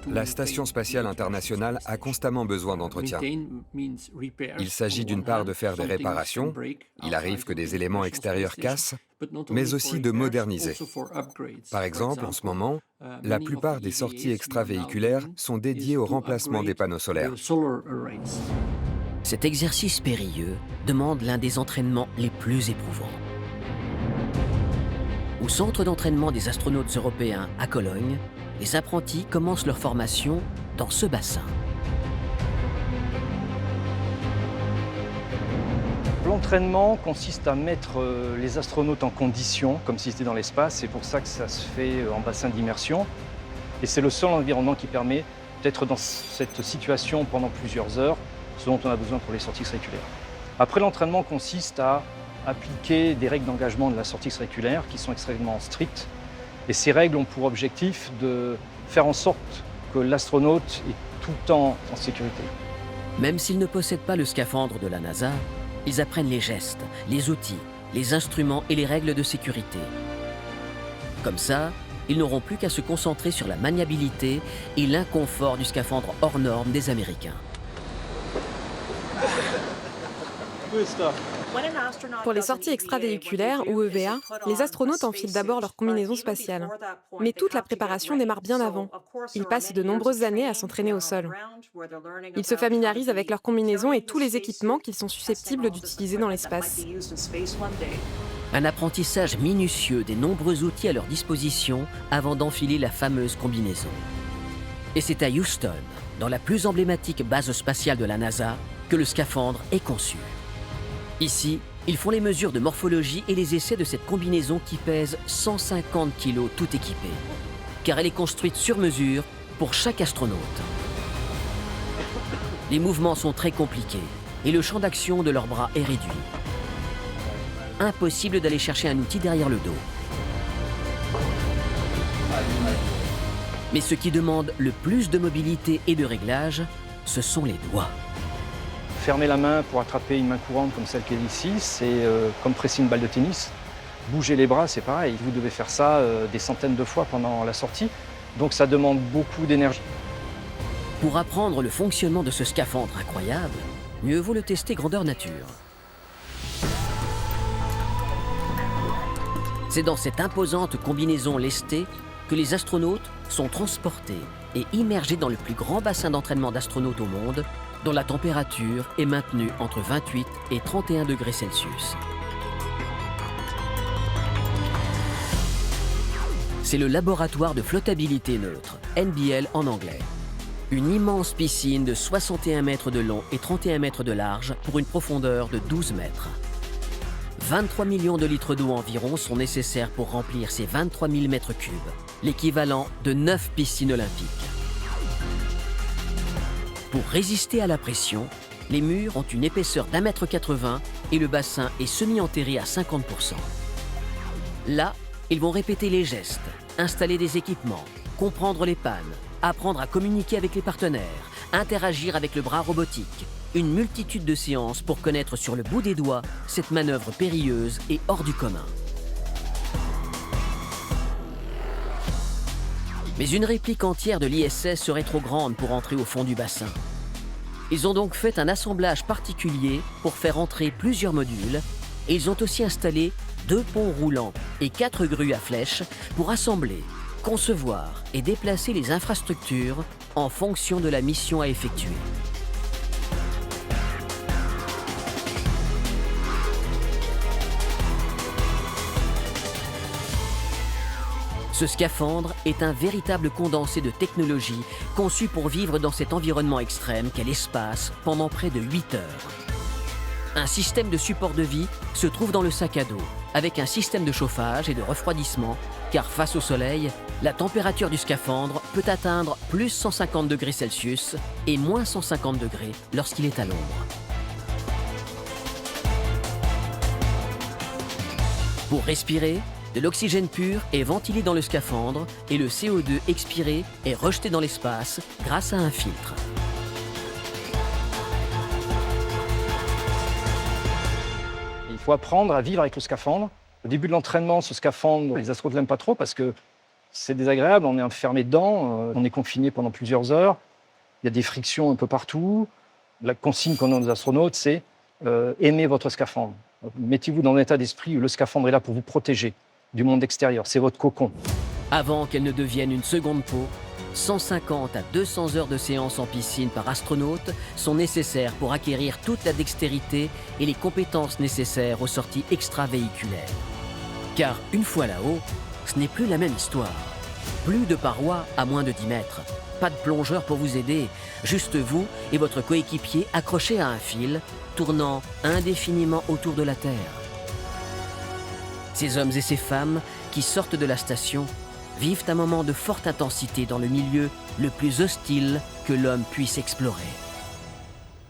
La Station spatiale internationale a constamment besoin d'entretien. Il s'agit d'une part de faire des réparations, il arrive que des éléments extérieurs cassent, mais aussi de moderniser. Par exemple, en ce moment, la plupart des sorties extravéhiculaires sont dédiées au remplacement des panneaux solaires. Cet exercice périlleux demande l'un des entraînements les plus éprouvants. Au centre d'entraînement des astronautes européens à Cologne, les apprentis commencent leur formation dans ce bassin. L'entraînement consiste à mettre les astronautes en condition, comme s'ils étaient dans l'espace. C'est pour ça que ça se fait en bassin d'immersion. Et c'est le seul environnement qui permet d'être dans cette situation pendant plusieurs heures, ce dont on a besoin pour les sorties extravéhiculaires. Après, l'entraînement consiste à appliquer des règles d'engagement de la sortie extravéhiculaire qui sont extrêmement strictes. Et ces règles ont pour objectif de faire en sorte que l'astronaute est tout le temps en sécurité. Même s'ils ne possèdent pas le scaphandre de la NASA, ils apprennent les gestes, les outils, les instruments et les règles de sécurité. Comme ça, ils n'auront plus qu'à se concentrer sur la maniabilité et l'inconfort du scaphandre hors norme des Américains. Pour les sorties extravéhiculaires ou EVA, les astronautes enfilent d'abord leur combinaison spatiale. Mais toute la préparation démarre bien avant. Ils passent de nombreuses années à s'entraîner au sol. Ils se familiarisent avec leur combinaison et tous les équipements qu'ils sont susceptibles d'utiliser dans l'espace. Un apprentissage minutieux des nombreux outils à leur disposition avant d'enfiler la fameuse combinaison. Et c'est à Houston, dans la plus emblématique base spatiale de la NASA, que le scaphandre est conçu. Ici, ils font les mesures de morphologie et les essais de cette combinaison qui pèse 150 kg tout équipée, car elle est construite sur mesure pour chaque astronaute. Les mouvements sont très compliqués et le champ d'action de leurs bras est réduit. Impossible d'aller chercher un outil derrière le dos. Mais ce qui demande le plus de mobilité et de réglage, ce sont les doigts. Fermer la main pour attraper une main courante comme celle qui est ici, c'est comme presser une balle de tennis. Bouger les bras, c'est pareil. Vous devez faire ça des centaines de fois pendant la sortie. Donc ça demande beaucoup d'énergie. Pour apprendre le fonctionnement de ce scaphandre incroyable, mieux vaut le tester grandeur nature. C'est dans cette imposante combinaison lestée que les astronautes sont transportés et immergés dans le plus grand bassin d'entraînement d'astronautes au monde, dont la température est maintenue entre 28 et 31 degrés Celsius. C'est le laboratoire de flottabilité neutre, NBL en anglais. Une immense piscine de 61 mètres de long et 31 mètres de large pour une profondeur de 12 mètres. 23 millions de litres d'eau environ sont nécessaires pour remplir ces 23 000 mètres cubes, l'équivalent de 9 piscines olympiques. Pour résister à la pression, les murs ont une épaisseur d'1,80 m et le bassin est semi-enterré à 50%. Là, ils vont répéter les gestes, installer des équipements, comprendre les pannes, apprendre à communiquer avec les partenaires, interagir avec le bras robotique. Une multitude de séances pour connaître sur le bout des doigts cette manœuvre périlleuse et hors du commun. Mais une réplique entière de l'ISS serait trop grande pour entrer au fond du bassin. Ils ont donc fait un assemblage particulier pour faire entrer plusieurs modules et ils ont aussi installé 2 ponts roulants et 4 grues à flèches pour assembler, concevoir et déplacer les infrastructures en fonction de la mission à effectuer. Ce scaphandre est un véritable condensé de technologie conçu pour vivre dans cet environnement extrême qu'est l'espace pendant près de 8 heures. Un système de support de vie se trouve dans le sac à dos, avec un système de chauffage et de refroidissement, car face au soleil, la température du scaphandre peut atteindre plus 150 degrés Celsius et moins 150 degrés lorsqu'il est à l'ombre. Pour respirer, de l'oxygène pur est ventilé dans le scaphandre et le CO2 expiré est rejeté dans l'espace grâce à un filtre. Il faut apprendre à vivre avec le scaphandre. Au début de l'entraînement, ce scaphandre, les astronautes ne l'aiment pas trop parce que C'est désagréable, on est enfermé dedans, on est confiné pendant plusieurs heures, il y a des frictions un peu partout. La consigne qu'on donne aux astronautes, c'est aimez votre scaphandre. Mettez-vous dans un état d'esprit où le scaphandre est là pour vous protéger du monde extérieur, c'est votre cocon. Avant qu'elle ne devienne une seconde peau, 150 à 200 heures de séance en piscine par astronaute sont nécessaires pour acquérir toute la dextérité et les compétences nécessaires aux sorties extravéhiculaires. Car une fois là-haut, ce n'est plus la même histoire. Plus de parois à moins de 10 mètres. Pas de plongeur pour vous aider, juste vous et votre coéquipier accrochés à un fil, tournant indéfiniment autour de la Terre. Ces hommes et ces femmes qui sortent de la station vivent un moment de forte intensité dans le milieu le plus hostile que l'homme puisse explorer.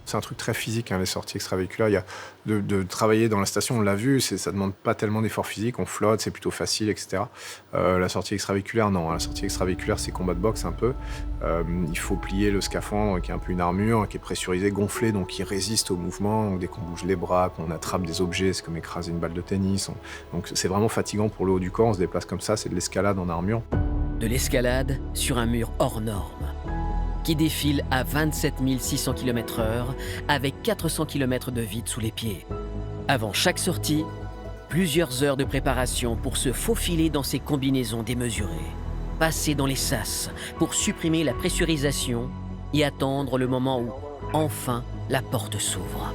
C'est un truc très physique, hein, les sorties extravéhiculaires. Il y a de travailler dans la station, on l'a vu, ça ne demande pas tellement d'efforts physiques, on flotte, c'est plutôt facile, etc. La sortie extravéhiculaire, non. La sortie extravéhiculaire, c'est combat de boxe un peu. Il faut plier le scaphandre, qui est un peu une armure, qui est pressurisée, gonflée, donc qui résiste au mouvement. Donc, dès qu'on bouge les bras, qu'on attrape des objets, c'est comme écraser une balle de tennis. Donc c'est vraiment fatigant pour le haut du corps, on se déplace comme ça, c'est de l'escalade en armure. De l'escalade sur un mur hors norme, qui défile à 27 600 km/h avec 400 km de vide sous les pieds. Avant chaque sortie, plusieurs heures de préparation pour se faufiler dans ces combinaisons démesurées, passer dans les sas pour supprimer la pressurisation et attendre le moment où, enfin, la porte s'ouvre.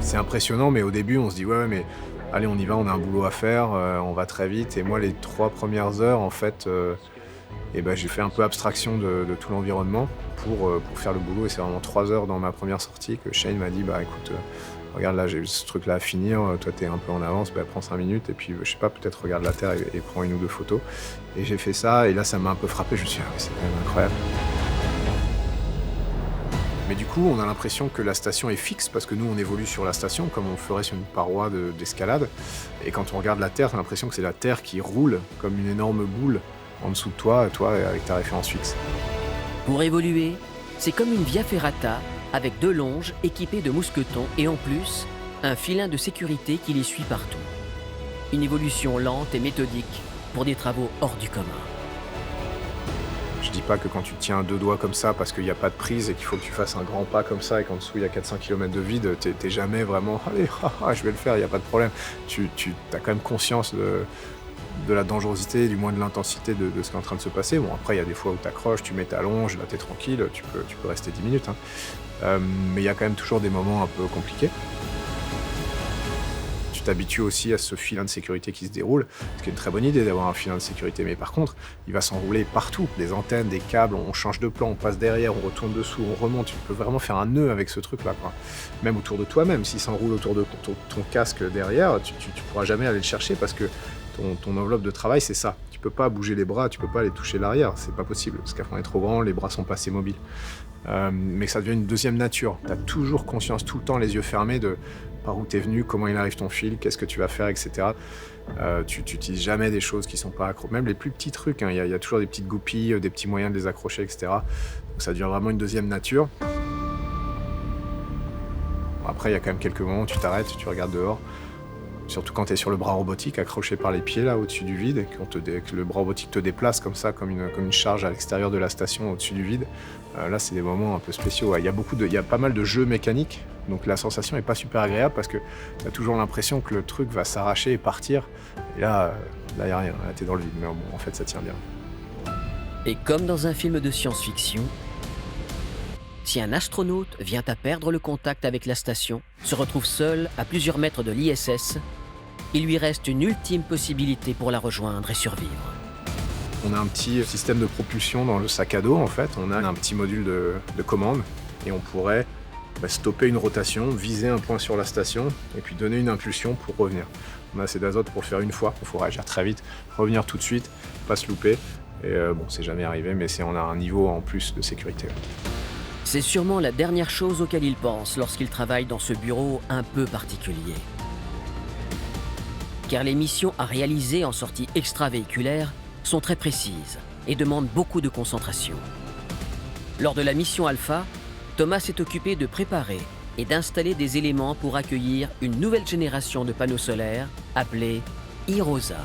C'est impressionnant, mais au début, on se dit « ouais, mais allez, on y va, on a un boulot à faire, on va très vite ». Et moi, les 3 premières heures, en fait... j'ai fait un peu abstraction de tout l'environnement pour faire le boulot. Et c'est vraiment 3 heures dans ma première sortie que Shane m'a dit écoute, regarde là, j'ai ce truc là à finir, toi t'es un peu en avance, prends 5 minutes et puis je sais pas, peut-être regarde la Terre et prends 1 ou 2 photos. Et j'ai fait ça et là ça m'a un peu frappé, je me suis dit c'est quand même incroyable. Mais du coup, on a l'impression que la station est fixe parce que nous, on évolue sur la station comme on ferait sur une paroi d'escalade. Et quand on regarde la Terre, t'as l'impression que c'est la Terre qui roule comme une énorme boule en dessous de toi avec ta référence fixe. Pour évoluer, c'est comme une via ferrata avec 2 longes équipées de mousquetons et en plus, un filin de sécurité qui les suit partout. Une évolution lente et méthodique pour des travaux hors du commun. Je dis pas que quand tu tiens 2 doigts comme ça parce qu'il n'y a pas de prise et qu'il faut que tu fasses un grand pas comme ça et qu'en dessous il y a 400 km de vide, t'es jamais vraiment « allez, je vais le faire, il n'y a pas de problème ». Tu as quand même conscience de la dangerosité, du moins de l'intensité de ce qui est en train de se passer. Bon, après, il y a des fois où tu accroches, tu mets ta longe, là, t'es tranquille, tu peux rester 10 minutes. Mais il y a quand même toujours des moments un peu compliqués. Tu t'habitues aussi à ce filin de sécurité qui se déroule, ce qui est une très bonne idée d'avoir un filin de sécurité. Mais par contre, il va s'enrouler partout. Des antennes, des câbles, on change de plan, on passe derrière, on retourne dessous, on remonte. Tu peux vraiment faire un nœud avec ce truc-là, quoi. Même autour de toi-même, s'il s'enroule autour de ton casque derrière, tu pourras jamais aller le chercher parce que ton enveloppe de travail, c'est ça. Tu peux pas bouger les bras, tu peux pas aller toucher l'arrière, c'est pas possible. Le scaphandre est trop grand, les bras sont pas assez mobiles. Mais ça devient une deuxième nature. Tu as toujours conscience, tout le temps, les yeux fermés, de par où tu es venu, comment il arrive ton fil, qu'est-ce que tu vas faire, etc. Tu n'utilises jamais des choses qui sont pas accro. Même les plus petits trucs, il y a toujours des petites goupilles, des petits moyens de les accrocher, etc. Donc ça devient vraiment une deuxième nature. Après, il y a quand même quelques moments où tu t'arrêtes, tu regardes dehors. Surtout quand tu es sur le bras robotique, accroché par les pieds là au-dessus du vide, et que le bras robotique te déplace comme ça, comme une charge à l'extérieur de la station au-dessus du vide. Là, c'est des moments un peu spéciaux. Il y a pas mal de jeux mécaniques, donc la sensation n'est pas super agréable parce que tu as toujours l'impression que le truc va s'arracher et partir. Et là, il n'y a rien, là, tu es dans le vide. Mais bon, en fait, ça tient bien. Et comme dans un film de science-fiction, si un astronaute vient à perdre le contact avec la station, se retrouve seul à plusieurs mètres de l'ISS, il lui reste une ultime possibilité pour la rejoindre et survivre. On a un petit système de propulsion dans le sac à dos, en fait. On a un petit module de commande et on pourrait stopper une rotation, viser un point sur la station et puis donner une impulsion pour revenir. On a assez d'azote pour le faire une fois, il faut réagir très vite, revenir tout de suite, pas se louper. Et c'est jamais arrivé, mais on a un niveau en plus de sécurité. C'est sûrement la dernière chose auquel il pense lorsqu'il travaille dans ce bureau un peu particulier. Car les missions à réaliser en sortie extravéhiculaire sont très précises et demandent beaucoup de concentration. Lors de la mission Alpha, Thomas s'est occupé de préparer et d'installer des éléments pour accueillir une nouvelle génération de panneaux solaires appelée HiROSA.